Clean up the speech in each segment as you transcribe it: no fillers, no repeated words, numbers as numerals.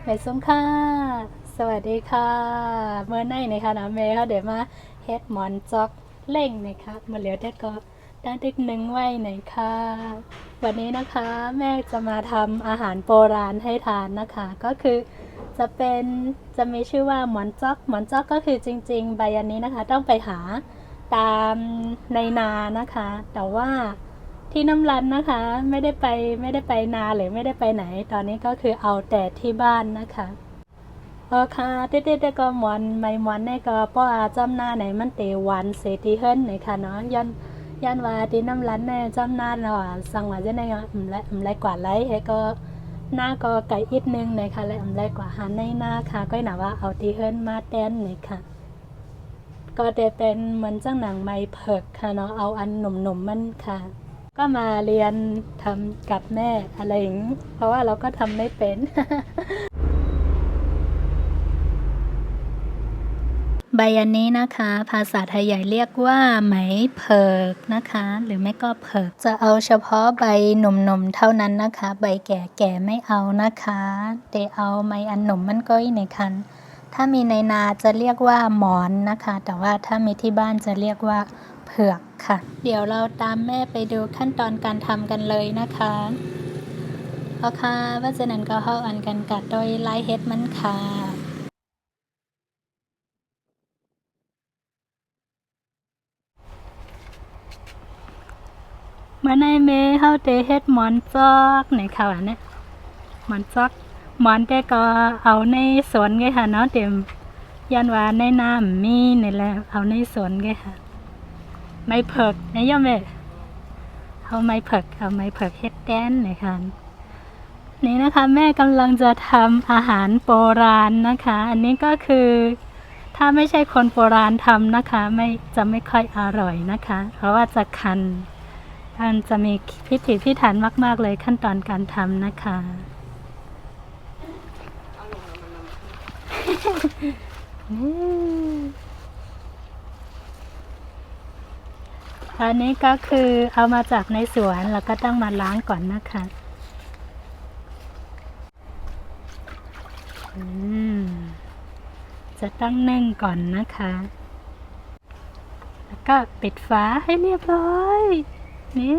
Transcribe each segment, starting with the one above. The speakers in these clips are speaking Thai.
ไปส่งค่ะสวัสดีค่ะเมื่อไหร่นะคะนะเมย์เขาเดี๋ยวมาเฮ็ดหมอนจอกเล่งนะคะมาเหลียวเด็ดก็ด้านเด็กหนึ่งไว้หน่อยค่ะวันนี้นะคะแม่จะมาทำอาหารโบราณให้ทานนะคะก็คือจะมีชื่อว่าหมอนจอกก็คือจริงๆใบอันนี้นะคะต้องไปหาตามในนานะคะแต่ว่าที่น้ำรันนะคะไม่ได้ไปนาหรือไม่ได้ไปไหนตอนนี้ก็คือเอาแต่ที่บ้านนะคะค่ะเด็ดๆก็หมอนไม่หมอนเนี่ยก็ป้ออาจำหน้าไหนมันเตวันเสตีเฮิรนไหนค่ะเนาะย้อนว่าที่น้ำรันเนี่ยจำหน้าเราสั่งว่าจะได้ไรกว่าไรก็หน้าก็ไก่อีกนึงนะคะและไรกว่าหันในหน้าค่ะก็หนาว่าเอาที่เฮิรนมาแตนนี่ค่ะก็จะเป็นเหมือนจังหนังไม้เผิกค่ะเนาะเอาอันหนุ่มๆมันค่ะก็มาเรียนทำกับแม่อะไรอย่างนี้เพราะว่าเราก็ทำไม่เป็น ใบอันนี้นะคะภาษาไทยใหญ่เรียกว่าไหมเผิกนะคะหรือไม่ก็เผิกจะเอาเฉพาะใบหนุ่มๆเท่านั้นนะคะใบแก่ๆไม่เอานะคะแต่เอาไม้อันหนุ่มมันก็อีในคันถ้ามีในนาจะเรียกว่าหมอนนะคะแต่ว่าถ้ามีที่บ้านจะเรียกว่าเผือกค่ะเดี๋ยวเราตามแม่ไปดูขั้นตอนการทำกันเลยนะคะเอาค่ะว่าจะนั้นก็เข้าอันกันกัดโดยลายเฮ็ดมันค่ะเมื่อในเมเฮาเตเฮ็ดหมอนจอกในค่ะว่าเนี่ยหมอนจอกหมอนแต่ก็เอาในสวนไงค่ะเนาะเต็มยันว่าในน้ำมีนี่แหละเอาในสวนไงค่ะไม้เผือกในย่อมเด้เอาไม้เผือกเฮ็ดแดนนี่ค่ะนี่นะคะแม่กำลังจะทำอาหารโบราณนะคะอันนี้ก็คือถ้าไม่ใช่คนโบราณทำนะคะไม่ค่อยอร่อยนะคะเพราะว่าจะคันมันจะมีพิถีพิถันมากๆเลยขั้นตอนการทำนะคะอันนี้ก็คือเอามาจากในสวนแล้วก็ต้องมาล้างก่อนนะคะจะต้องนึ่งก่อนนะคะแล้วก็ปิดฝาให้เรียบร้อยนี่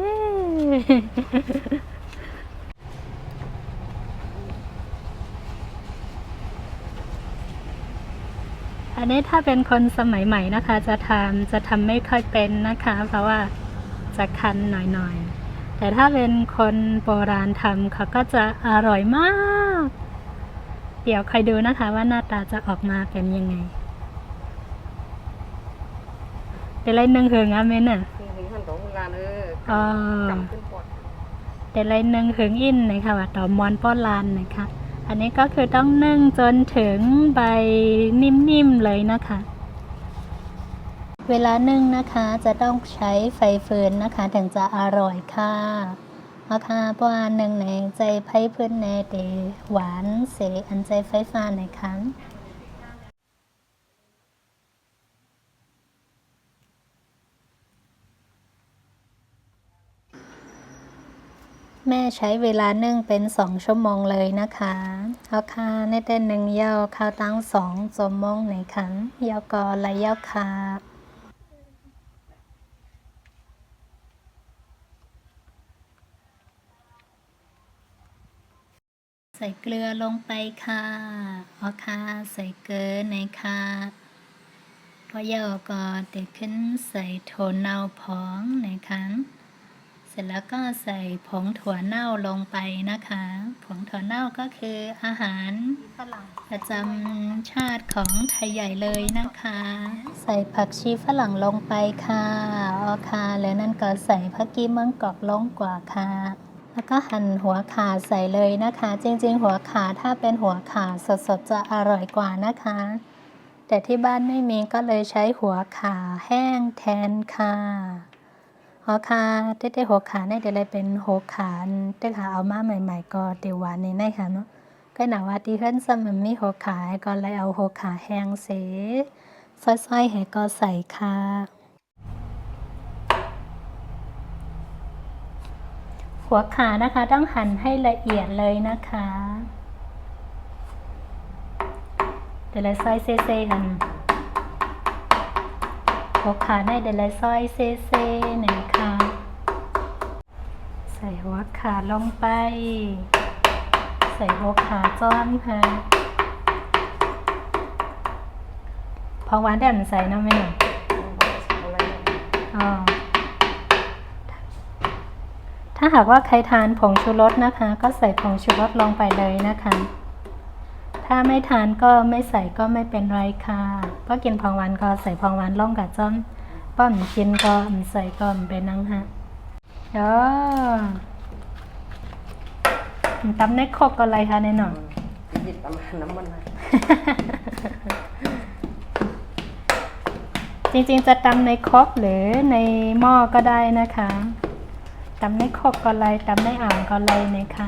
อันนี้ถ้าเป็นคนสมัยใหม่นะคะจะทำไม่ค่อยเป็นนะคะเพราะว่าจะคันหน่อยๆแต่ถ้าเป็นคนโบราณทำเขาก็จะอร่อยมากเดี๋ยวคอยดูนะคะว่าหน้าตาจะออกมาเป็นยังไงแต่ไรหนึ่งหึงอ่ะเมนอ่ะถึงหันของงานกำขึ้นปอดแต่ไรหนึ่งหึงอินนะคะว่าต่อมอนป้อนลานนะคะอันนี้ก็คือต้องนึ่งจนถึงใบนิ่มๆเลยนะคะเวลานึ่งนะคะจะต้องใช้ไฟฟืนนะคะถึงจะอร่อยค่ะค่ะเพราะว่าหนึ่งในใจไผ่พื้นในเดหวานเสอันใจไฟฟ้าในคันแม่ใช้เวลานึ่งเป็น2 ชั่วโมงเลยนะคะค่ะในแต่หนึ่งเย้าข้าวตั้ง2 ชั่วโมงในคันเย้าก็และเย้าค่ะใส่เกลือลงไปค่ะค่ะใส่เกลือในค่ะพอเย้าก็เด็ดขึ้นใส่โถเน่าผงนะคะเสร็จแล้วก็ใส่ผงถั่วเน่าลงไปนะคะผงถั่วเน่าก็คืออาหารประจำชาติของไทยใหญ่เลยนะคะใส่ผักชีฝรั่งลงไปค่ะค่ะแล้วนั่นก็ใส่ผักกีเมืองกอกลงกว่าค่ะแล้วก็หั่นหัวข่าใส่เลยนะคะจริงๆหัวข่าถ้าเป็นหัวข่าสดๆจะอร่อยกว่านะคะแต่ที่บ้านไม่มีก็เลยใช้หัวข่าแห้งแทนค่ะหัวขาเต้ๆหัวขาเนี่ยเดี๋ยวเลยเป็นหัวขาเต้ขาเอามาใหม่ๆก็เดี๋ยวหวานนี่ได้ค่ะเนาะก็หนาว่าที่เพิ่นซ้ำมันมีหัวขาก็เลยเอาหัวขาแห้งเสซอยๆให้ก็ใส่ค่ะหัวขานะคะต้องหั่นให้ละเอียดเลยนะคะ เดี๋ยวเราซอยเซกันหัวขาในเดี๋ยวเราซอยเซนะคะใส่หัวขาลงไปใส่หัวขาจ้อนค่ะพอหวานแด่นใส่น้ำไหมหน่อยอ๋อถ้าหากว่าใครทานผงชูรสนะคะ ก็ใส่ผงชูรสลงไปเลยนะคะ ถ้าไม่ทานก็ไม่ใส่ก็ไม่เป็นไรค่ะเพราะกินผงหวานก็ใส่ผงหวานลงกับจ้อมป้อมกินก็ใส่ก็เป็นนังฮะตำในครกก็อะไรคะในหน่อ หยิบตำน้ำมันมา จริงๆจะตำในครกหรือในหม้อก็ได้นะคะตำในครกก็อะไรตำในอ่างก็อะไรนะคะ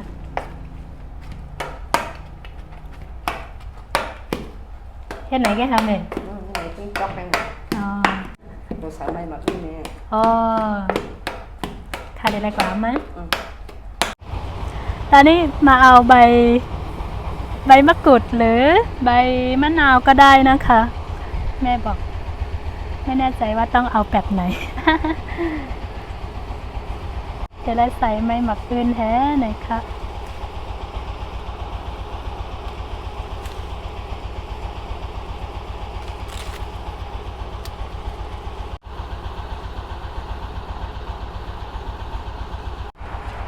เฮ็ดไหนแกทำเนี่ย ไหนต้องจ๊อกแป้งเราใส่ใบมะกรูดเนี่ย อ๋อค่ะเดี๋ยวอะไรก่อนมั้ยตอนนี้มาเอาใบมะกรูดหรือใบมะนาวก็ได้นะคะ แม่บอกไม่แน่ใจว่าต้องเอาแบบไหน จะได้ใส่ไม่หมักอื่นแท้หน่อยค่ะ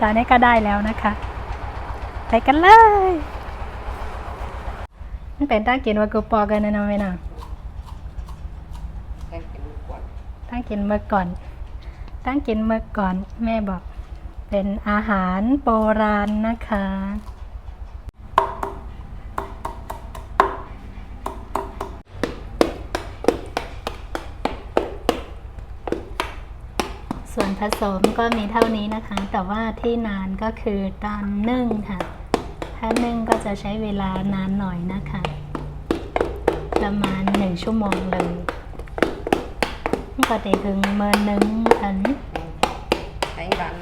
ตอนนี้ก็ได้แล้วนะคะไปกันเลยมันเป็นตั้งกินว่ากูปอกันนะน้องไม่น่ะ แป้งกินก่อน ตั้งกินเมื่อก่อนแม่บอกเป็นอาหารโบราณนะคะส่วนผสมก็มีเท่านี้นะคะแต่ว่าที่นานก็คือตอนนึ่งค่ะถ้านึ่งก็จะใช้เวลานานหน่อยนะคะประมาณ1 ชั่วโมงเลยก็ได้ถึงเมื่อนึ่งอัน ใช้บ้าน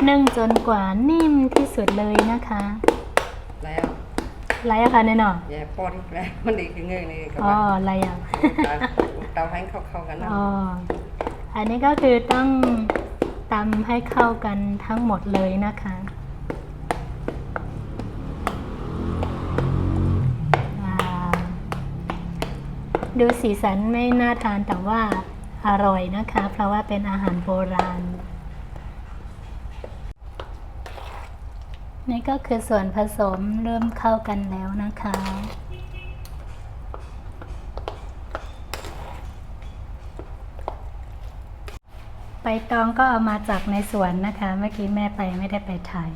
นึ่งจนกว่านิ่มที่สุดเลยนะคะ แล้ว ไรอะคะเนี่ยเนาะ แย่ปอดแล้วมันดีคือเงยนี่กับ อ๋อไรอะ เตาให้เข้ากันนะ อ๋ออันนี้ก็คือต้องตำให้เข้ากันทั้งหมดเลยนะคะว้าวดูสีสันไม่น่าทานแต่ว่าอร่อยนะคะ เพราะว่าเป็นอาหารโบราณนี่ก็คือส่วนผสมเริ่มเข้ากันแล้วนะคะใบตองก็เอามาจากในสวนนะคะเมื่อกี้แม่ไปไม่ได้ไปถ่าย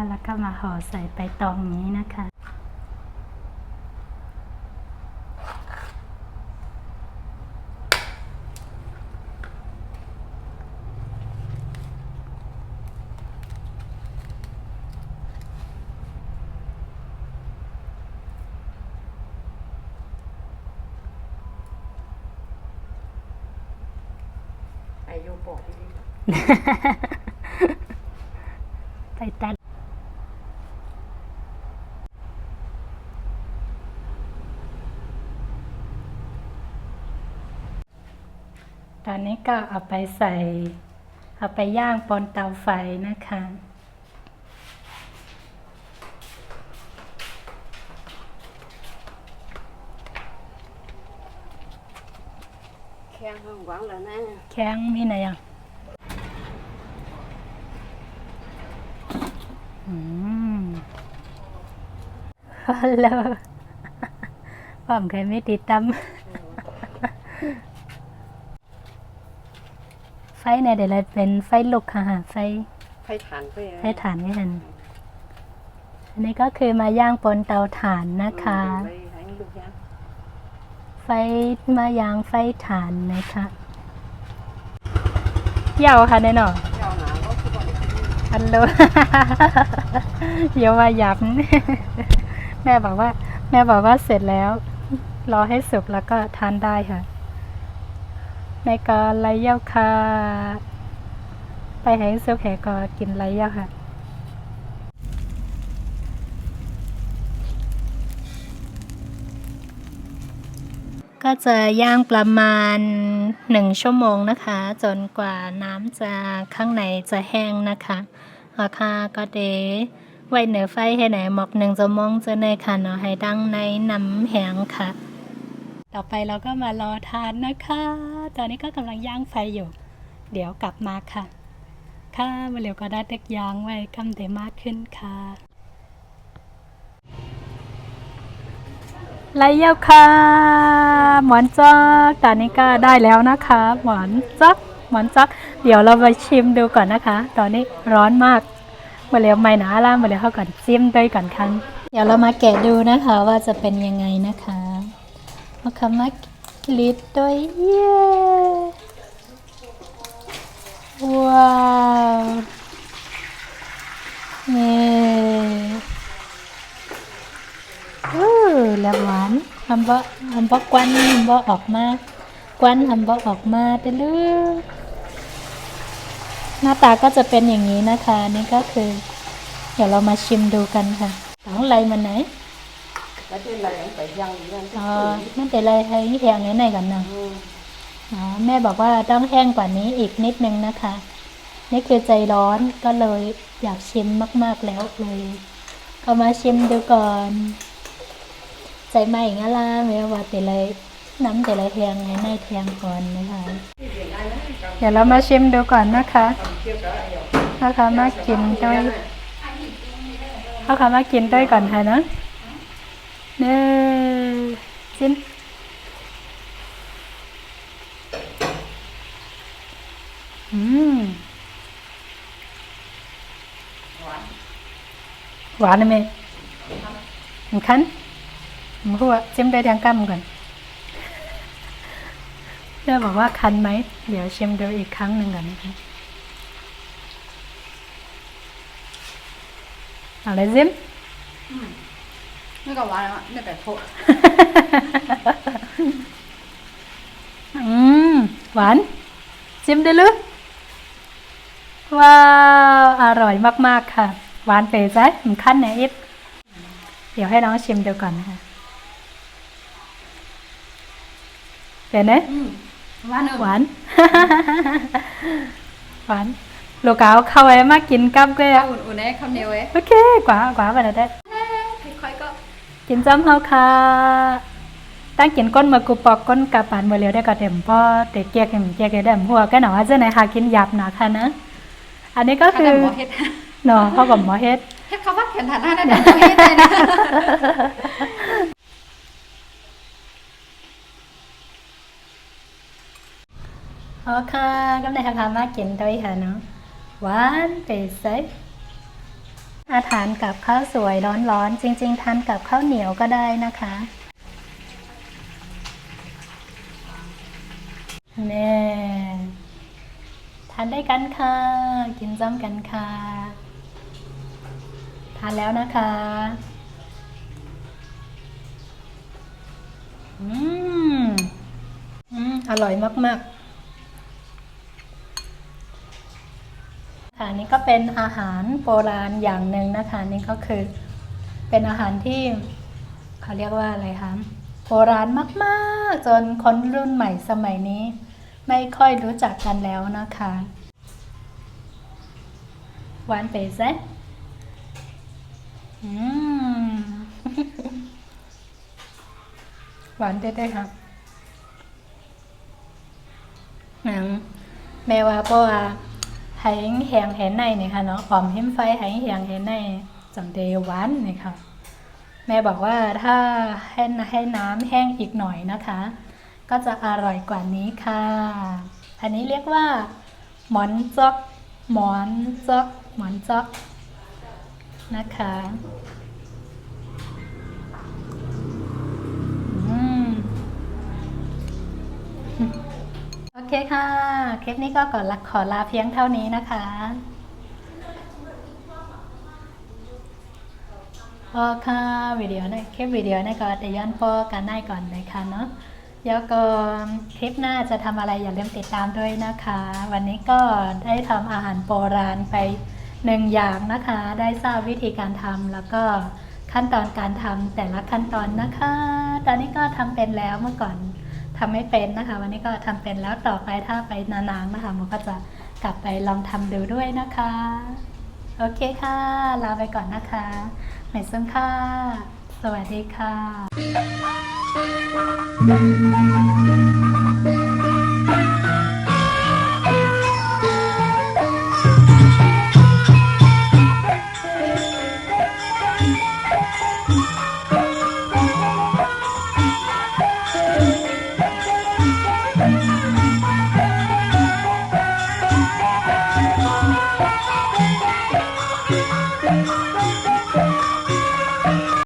แล้วก็มาห่อใส่ใบตองนี้นะคะอายุปอดที่นี่ ไปตัดตอนนี้ก็เอาไปย่างบนเตาไฟนะคะ แข็งหวังแล้วนะ แข้งมีไหนอ่ะฮัลโหลผมเคยไม่ติดตามไฟเนี่ยเดี๋ยวเราเป็นไฟลุกค่ะไฟถ่านไม่ทันอันนี้ก็คือมาย่างบนเตาถ่านนะคะไฟมาย่างไฟถ่านนะคะยาวค่ะแน่นอน อันโล เดี๋ยวว่ายับ แม่บอกว่าเสร็จแล้ว รอให้สุกแล้วก็ทานได้ค่ะในก็ไรเย้าค่ะไปให้สุกแหก็กินไรเย้าค่ะก็จะย่างประมาณ1 ชั่วโมงนะคะ จนกว่าน้ำจะข้างในจะแห้งนะคะราคาก็เดไว้เหนือไฟให้ไหนหมอก1 ชั่วโมงจะในค่ะเนาะให้ดังในน้ำแห้งค่ะต่อไปเราก็มารอทานนะคะตอนนี้ก็กำลังย่างไฟอยู่เดี๋ยวกลับมาค่ะค่ะมาเร็วก็ได้เด็กย่างไว้กำเดมากขึ้นค่ะไรเย้าค่ะหมอนจ๊อกตอนนี้ก็ได้แล้วนะคะหมอนจ๊อกเดี๋ยวเราไปชิมดูก่อนนะคะตอนนี้ร้อนมากมาเร็วไม่หนาล่ามาเร็วเข้าก่อนจิ้มด้วยก่อนค่ะเดี๋ยวเรามาแกะดูนะคะว่าจะเป็นยังไงนะคะมาคำว่ากลิดด้วยเย้ว้าวนี่แล้วหวานทำบ่กวนทำบ่ออกมากวนทำบ่ออกมาเด้อลูกหน้าตาก็จะเป็นอย่างนี้นะคะนี่ก็คือเดี๋ยวเรามาชิมดูกันค่ะต้องไล่มันไหน Cái trên này anh phải dằn đi anh. อ๋อนั่นแต่ไรให้แห้งในก่อนนะอ๋อแม่บอกว่าต้องแห้งกว่านี้อีกนิดนึงนะคะ นี่คือใจร้อนก็เลยอยากชิมมากๆแล้วเลยเอามาชิมดูก่อนใจใหม่งั้นล่ะแม่ว่าแต่ไรน้ำแต่ไรแห้งในแห้งก่อนนะคะเดี๋ยวเรามาชิมดูก่อนนะคะมากินด้วยมากินด้วยก่อนค่ะนะเนี่ยจิ้นหวานไหมมันคันมันพูดว่าจิ้มได้ทั้งกำก่อนเดี๋ยวบอกว่าคันไหมเดี๋ยวชิมดูอีกครั้งหนึ่งก่อนนะคะอะไรจิ้มNó còn vào đó, nó phải phội. หวานชิมได้หรือว้าวอร่อยมากๆค่ะหวานเป๋ใจมันขั้นไหนอีกเดี๋ยวให้น้องชิมดูก่อนนะคะเดี๋ยวนะ Ngoan hơn. หวาน หวานลูกเอาเข้าไว้มากินกับก็ Ủn đấy, không nhiều ấy. โอเคกว่าไปแล้วได้ Thịt khoai cơ. กินจ้ำเฮาค่ะตั้งกินก้นมากูปอกก้นกะปานมาเร็วได้ก็เต็มป้อเตะเกียกเต็มเกียกได้หัวก็หนอว่าจะไหนหากินหยับหนาค่ะนะอันนี้ก็คือ Mỏ hết. หนอเข้ากับหมอเฮ็ด Hết không bắt khiển thẳng ra đây, mỏ hết đây nè. อ๋อค่ะก็ได้พามากินด้วยค่ะเนาะหวานเป๋ใสทานกับข้าวสวยร้อนๆจริงๆทานกับข้าวเหนียวก็ได้นะคะแน่ทานได้กันค่ะกินจ้ำกันค่ะทานแล้วนะคะอร่อยมากๆค่ะนี่ก็เป็นอาหารโบราณอย่างหนึ่งนะคะนี่ก็คือเป็นอาหารที่เขาเรียกว่าอะไรคะโบราณมากๆจนคนรุ่นใหม่สมัยนี้ไม่ค่อยรู้จักกันแล้วนะคะหวานเป๋แซ่หวานเต้ๆค่ะแม่ว่าเพราะว่าให้แห้งเห็นในนี่ค่ะเนาะหอมหิ้มไฟให้แห้งเห็นในจังเดหวานนี่ค่ะแม่บอกว่าถ้าให้น้ำแห้งอีกหน่อยนะคะก็จะอร่อยกว่านี้ค่ะอันนี้เรียกว่าหมอนจอกนะคะโอเคค่ะคลิปนี้ก็ขอลาเพียงเท่านี้นะคะ โอค่ะวิดีโอในคลิปวิดีโอในก็จะย้อนปอกันได้ก่อนเลยค่ะเนาะแล้วก็คลิปหน้าจะทำอะไรอย่าลืมติดตามด้วยนะคะ วันนี้ก็ได้ทำอาหารโบราณไป1อย่างนะคะ ได้ทราบวิธีการทำแล้วก็ขั้นตอนการทำแต่ละขั้นตอนนะคะ ตอนนี้ก็ทำเป็นแล้วเมื่อก่อนทำไม่เป็นนะคะ วันนี้ก็ทำเป็นแล้วต่อไปถ้าไปนานๆนะคะมันก็จะกลับไปลองทำดูด้วยนะคะโอเคค่ะลาไปก่อนนะคะหมายซึ่งค่ะสวัสดีค่ะ